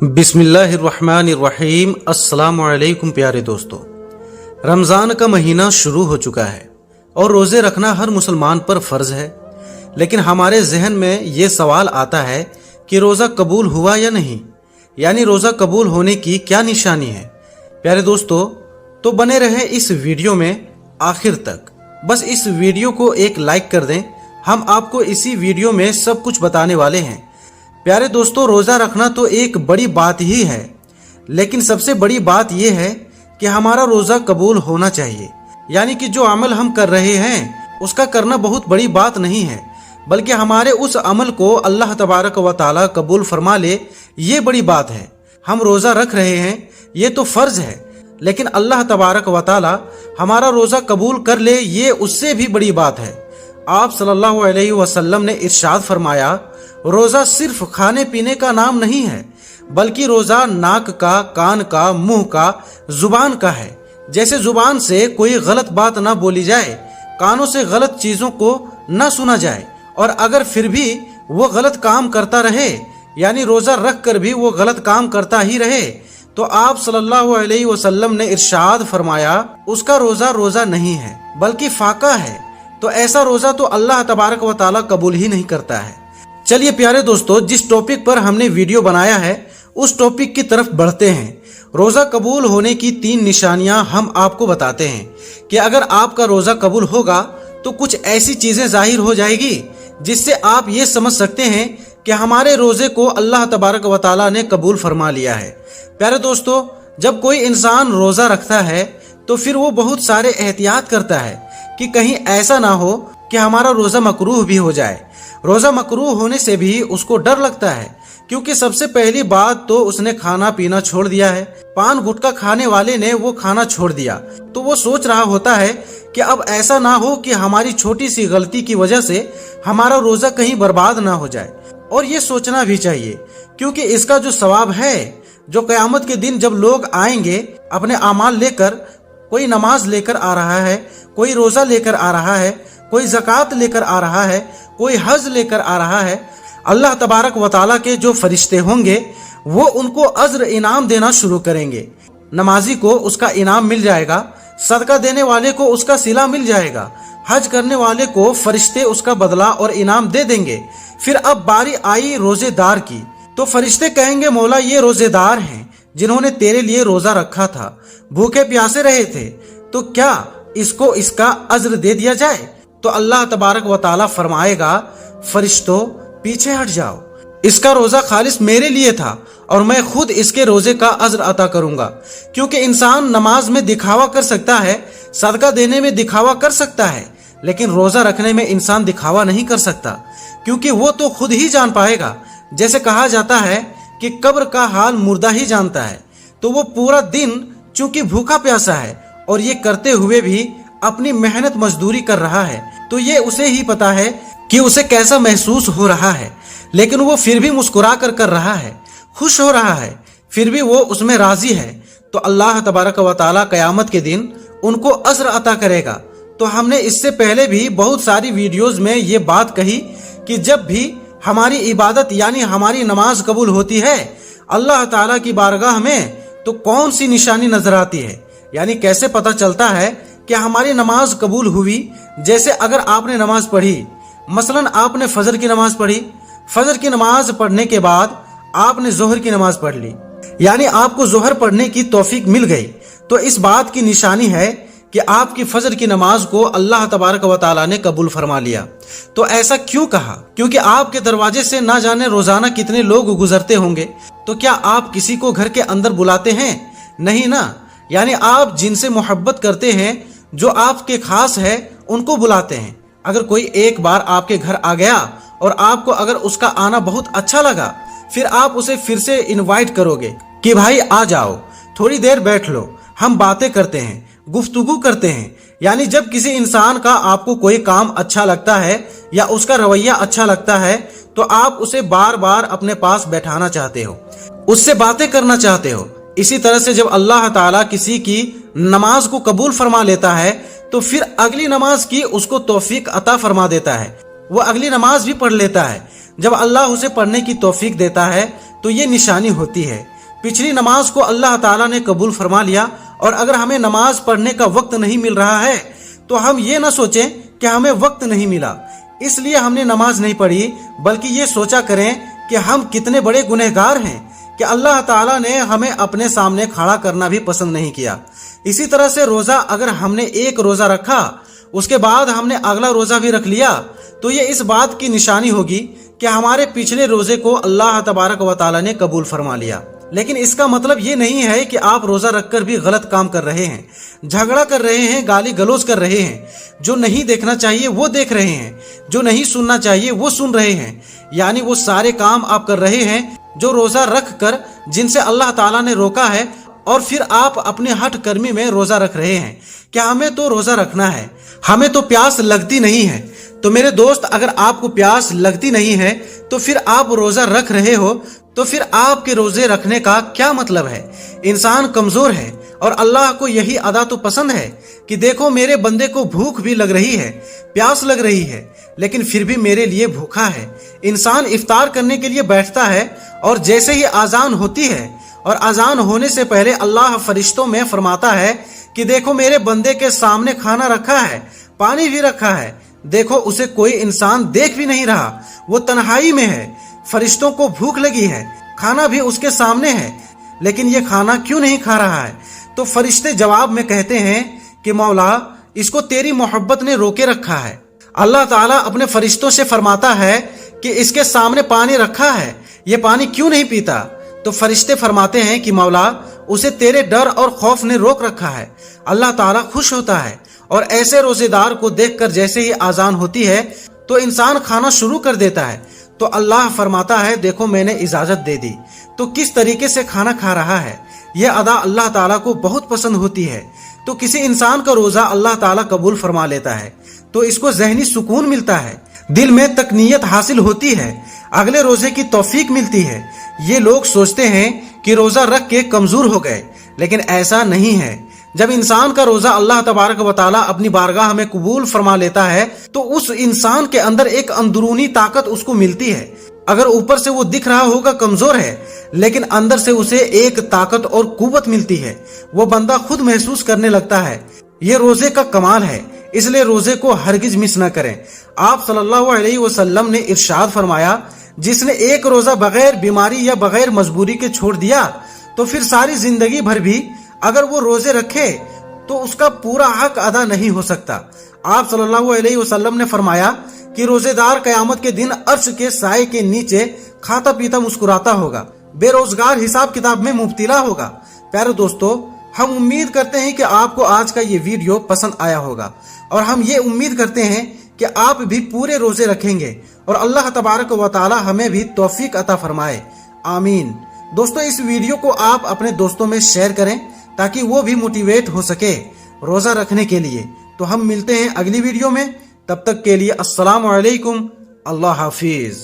بسم اللہ الرحمن الرحیم۔ السلام علیکم پیارے دوستو، رمضان کا مہینہ شروع ہو چکا ہے اور روزے رکھنا ہر مسلمان پر فرض ہے، لیکن ہمارے ذہن میں یہ سوال آتا ہے کہ روزہ قبول ہوا یا نہیں، یعنی روزہ قبول ہونے کی کیا نشانی ہے۔ پیارے دوستو، تو بنے رہیں اس ویڈیو میں آخر تک، بس اس ویڈیو کو ایک لائک کر دیں، ہم آپ کو اسی ویڈیو میں سب کچھ بتانے والے ہیں۔ پیارے دوستو، روزہ رکھنا تو ایک بڑی بات ہی ہے، لیکن سب سے بڑی بات یہ ہے کہ ہمارا روزہ قبول ہونا چاہیے، یعنی کہ جو عمل ہم کر رہے ہیں اس کا کرنا بہت بڑی بات نہیں ہے، بلکہ ہمارے اس عمل کو اللہ تبارک و تعالی قبول فرما لے، یہ بڑی بات ہے۔ ہم روزہ رکھ رہے ہیں، یہ تو فرض ہے، لیکن اللہ تبارک و تعالی ہمارا روزہ قبول کر لے، یہ اس سے بھی بڑی بات ہے۔ آپ صلی اللہ علیہ وسلم نے ارشاد فرمایا، روزہ صرف کھانے پینے کا نام نہیں ہے، بلکہ روزہ ناک کا، کان کا، منہ کا، زبان کا ہے۔ جیسے زبان سے کوئی غلط بات نہ بولی جائے، کانوں سے غلط چیزوں کو نہ سنا جائے، اور اگر پھر بھی وہ غلط کام کرتا رہے، یعنی روزہ رکھ کر بھی وہ غلط کام کرتا ہی رہے، تو آپ صلی اللہ علیہ وسلم نے ارشاد فرمایا اس کا روزہ نہیں ہے بلکہ فاقہ ہے۔ تو ایسا روزہ تو اللہ تبارک و تعالی قبول ہی نہیں کرتا ہے۔ چلیے پیارے دوستو، جس ٹاپک پر ہم نے ویڈیو بنایا ہے اس ٹاپک کی طرف بڑھتے ہیں۔ روزہ قبول ہونے کی 3 نشانیاں ہم آپ کو بتاتے ہیں کہ اگر آپ کا روزہ قبول ہوگا تو کچھ ایسی چیزیں ظاہر ہو جائے گی جس سے آپ یہ سمجھ سکتے ہیں کہ ہمارے روزے کو اللہ تبارک و تعالیٰ نے قبول فرما لیا ہے۔ پیارے دوستو، جب کوئی انسان روزہ رکھتا ہے تو پھر وہ بہت سارے احتیاط کرتا ہے کہ کہیں ایسا نہ ہو کہ ہمارا روزہ مکروہ بھی ہو جائے۔ روزہ مکروہ ہونے سے بھی اس کو ڈر لگتا ہے، کیونکہ سب سے پہلی بات تو اس نے کھانا پینا چھوڑ دیا ہے۔ پان گٹکا کھانے والے نے وہ کھانا چھوڑ دیا، تو وہ سوچ رہا ہوتا ہے کہ اب ایسا نہ ہو کہ ہماری چھوٹی سی غلطی کی وجہ سے ہمارا روزہ کہیں برباد نہ ہو جائے۔ اور یہ سوچنا بھی چاہیے، کیونکہ اس کا جو ثواب ہے، جو قیامت کے دن جب لوگ آئیں گے اپنے اعمال لے کر، کوئی نماز لے کر آ رہا ہے، کوئی روزہ لے کر آ رہا ہے، کوئی زکوٰۃ لے کر آ رہا ہے، کوئی حج لے کر آ رہا ہے، اللہ تبارک و تعالیٰ کے جو فرشتے ہوں گے وہ ان کو اجر انعام دینا شروع کریں گے۔ نمازی کو اس کا انعام مل جائے گا، صدقہ دینے والے کو اس کا صلہ مل جائے گا، حج کرنے والے کو فرشتے اس کا بدلہ اور انعام دے دیں گے۔ پھر اب باری آئی روزے دار کی، تو فرشتے کہیں گے، مولا یہ روزے دار ہیں جنہوں نے تیرے لیے روزہ رکھا تھا، بھوکے پیاسے رہے تھے، تو کیا اس کو اس کا اجر دے دیا جائے؟ تو اللہ تبارک و تعالیٰ فرمائے گا، فرشتوں پیچھے ہٹ جاؤ، اس کا روزہ خالص میرے لیے تھا اور میں خود اس کے روزے کا اجر عطا کروں گا۔ کیونکہ انسان نماز میں دکھاوا کر سکتا ہے، صدقہ دینے میں دکھاوا کر سکتا ہے، لیکن روزہ رکھنے میں انسان دکھاوا نہیں کر سکتا، کیونکہ وہ تو خود ہی جان پائے گا۔ جیسے کہا جاتا ہے کہ قبر کا حال مردہ ہی جانتا ہے، تو وہ پورا دن چونکہ بھوکا پیاسا ہے اور یہ کرتے ہوئے بھی اپنی محنت مزدوری کر رہا ہے، تو یہ اسے ہی پتا ہے کہ اسے کیسا محسوس ہو رہا ہے، لیکن وہ پھر بھی مسکرا کر رہا ہے، خوش ہو رہا ہے، پھر بھی وہ اس میں راضی ہے۔ تو اللہ تبارک و تعالیٰ قیامت کے دن ان کو اجر عطا کرے گا۔ تو ہم نے اس سے پہلے بھی بہت ساری ویڈیوز میں یہ بات کہی کہ جب بھی ہماری عبادت یعنی ہماری نماز قبول ہوتی ہے اللہ تعالیٰ کی بارگاہ میں، تو کون سی نشانی نظر آتی ہے، یعنی کیسے پتہ چلتا ہے کہ ہماری نماز قبول ہوئی؟ جیسے اگر آپ نے نماز پڑھی، مثلا آپ نے فجر کی نماز پڑھی، فجر کی نماز پڑھنے کے بعد آپ نے ظہر کی نماز پڑھ لی، یعنی آپ کو ظہر پڑھنے کی توفیق مل گئی، تو اس بات کی نشانی ہے کہ آپ کی فجر کی نماز کو اللہ تبارک و تعالیٰ نے قبول فرما لیا۔ تو ایسا کیوں کہا؟ کیونکہ آپ کے دروازے سے نہ جانے روزانہ کتنے لوگ گزرتے ہوں گے، تو کیا آپ کسی کو گھر کے اندر بلاتے ہیں؟ نہیں نا، یعنی آپ جن سے محبت کرتے ہیں، جو آپ کے خاص ہے، ان کو بلاتے ہیں۔ اگر کوئی ایک بار آپ کے گھر آ گیا اور آپ کو اگر اس کا آنا بہت اچھا لگا، پھر آپ اسے پھر سے انوائٹ کرو گے کہ بھائی آ جاؤ، تھوڑی دیر بیٹھ لو، ہم باتیں کرتے ہیں، گفتگو کرتے ہیں۔ یعنی جب کسی انسان کا آپ کو کوئی کام اچھا لگتا ہے یا اس کا رویہ اچھا لگتا ہے، تو آپ اسے بار بار اپنے پاس بیٹھانا چاہتے ہو، اس سے باتیں کرنا چاہتے ہو۔ اسی طرح سے جب اللہ تعالیٰ کسی کی نماز کو قبول فرما لیتا ہے تو پھر اگلی نماز کی اس کو توفیق عطا فرما دیتا ہے، وہ اگلی نماز بھی پڑھ لیتا ہے۔ جب اللہ اسے پڑھنے کی توفیق دیتا ہے تو یہ نشانی ہوتی ہے پچھلی نماز کو اللہ تعالیٰ نے قبول فرما لیا۔ اور اگر ہمیں نماز پڑھنے کا وقت نہیں مل رہا ہے تو ہم یہ نہ سوچیں کہ ہمیں وقت نہیں ملا اس لیے ہم نے نماز نہیں پڑھی، بلکہ یہ سوچا کریں کہ ہم کتنے بڑے گنہگار ہیں کہ اللہ تعالیٰ نے ہمیں اپنے سامنے کھڑا کرنا بھی پسند نہیں کیا۔ اسی طرح سے روزہ اگر ہم نے ایک روزہ رکھا اس کے بعد ہم نے اگلا روزہ بھی رکھ لیا تو یہ اس بات کی نشانی ہوگی کہ ہمارے پچھلے روزے کو اللہ تبارک و تعالیٰ نے قبول فرما لیا۔ لیکن اس کا مطلب یہ نہیں ہے کہ آپ روزہ رکھ کر بھی غلط کام کر رہے ہیں، جھگڑا کر رہے ہیں، گالی گلوچ کر رہے ہیں، جو نہیں دیکھنا چاہیے وہ دیکھ رہے ہیں، جو نہیں سننا چاہیے وہ سن رہے ہیں، یعنی وہ سارے کام آپ کر رہے ہیں جو روزہ رکھ کر جن سے اللہ تعالیٰ نے روکا ہے، اور پھر آپ اپنے ہٹ کرمی میں روزہ رکھ رہے ہیں کہ ہمیں تو روزہ رکھنا ہے، ہمیں تو پیاس لگتی نہیں ہے۔ تو میرے دوست، اگر آپ کو پیاس لگتی نہیں ہے تو پھر آپ روزہ رکھ رہے ہو تو پھر آپ کے روزے رکھنے کا کیا مطلب ہے؟ انسان کمزور ہے اور اللہ کو یہی ادا تو پسند ہے کہ دیکھو میرے بندے کو بھوک بھی لگ رہی ہے، پیاس لگ رہی ہے، لیکن پھر بھی میرے لیے بھوکا ہے۔ انسان افطار کرنے کے لیے بیٹھتا ہے اور جیسے ہی اذان ہوتی ہے اور اذان ہونے سے پہلے اللہ فرشتوں میں فرماتا ہے کہ دیکھو میرے بندے کے سامنے کھانا رکھا ہے، پانی بھی رکھا ہے، دیکھو اسے کوئی انسان دیکھ بھی نہیں رہا، وہ تنہائی میں ہے، فرشتوں کو بھوک لگی ہے، کھانا بھی اس کے سامنے ہے، لیکن یہ کھانا کیوں نہیں کھا رہا ہے؟ تو فرشتے جواب میں کہتے ہیں کہ مولا اس کو تیری محبت نے روکے رکھا ہے۔ اللہ تعالیٰ اپنے فرشتوں سے فرماتا ہے کہ اس کے سامنے پانی رکھا ہے، یہ پانی کیوں نہیں پیتا؟ تو فرشتے فرماتے ہیں کہ مولا اسے تیرے ڈر اور خوف نے روک رکھا ہے۔ اللہ تعالیٰ خوش ہوتا ہے اور ایسے روزے دار کو دیکھ کر جیسے ہی اذان ہوتی ہے تو انسان کھانا شروع کر دیتا ہے، تو اللہ فرماتا ہے دیکھو میں نے اجازت دے دی، تو کس طریقے سے کھانا کھا رہا ہے۔ یہ ادا اللہ تعالیٰ کو بہت پسند ہوتی ہے۔ تو کسی انسان کا روزہ اللہ تعالیٰ قبول فرما لیتا ہے تو اس کو ذہنی سکون ملتا ہے، دل میں تکنیت حاصل ہوتی ہے، اگلے روزے کی توفیق ملتی ہے۔ یہ لوگ سوچتے ہیں کہ روزہ رکھ کے کمزور ہو گئے، لیکن ایسا نہیں ہے۔ جب انسان کا روزہ اللہ تبارک و تعالیٰ اپنی بارگاہ میں قبول فرما لیتا ہے تو اس انسان کے اندر ایک اندرونی طاقت اس کو ملتی ہے۔ اگر اوپر سے وہ دکھ رہا ہوگا کمزور ہے، لیکن اندر سے اسے ایک طاقت اور قوت ملتی ہے، وہ بندہ خود محسوس کرنے لگتا ہے۔ یہ روزے کا کمال ہے، اس لیے روزے کو ہرگز مس نہ کریں۔ آپ صلی اللہ علیہ وسلم نے ارشاد فرمایا، جس نے ایک روزہ بغیر بیماری یا بغیر مجبوری کے چھوڑ دیا تو پھر ساری زندگی بھر بھی اگر وہ روزے رکھے تو اس کا پورا حق ادا نہیں ہو سکتا۔ آپ صلی اللہ علیہ وسلم نے فرمایا کہ روزے دار قیامت کے دن عرش کے سائے کے نیچے کھاتا پیتا مسکراتا ہوگا، بے روزگار حساب کتاب میں مبتلا ہوگا۔ پیارے دوستو، ہم امید کرتے ہیں کہ آپ کو آج کا یہ ویڈیو پسند آیا ہوگا، اور ہم یہ امید کرتے ہیں کہ آپ بھی پورے روزے رکھیں گے اور اللہ تبارک و تعالی ہمیں بھی توفیق عطا فرمائے، آمین۔ دوستو، اس ویڈیو کو آپ اپنے دوستوں میں شیئر کریں تاکہ وہ بھی موٹیویٹ ہو سکے روزہ رکھنے کے لیے۔ تو ہم ملتے ہیں اگلی ویڈیو میں، تب تک کے لیے السلام علیکم، اللہ حافظ۔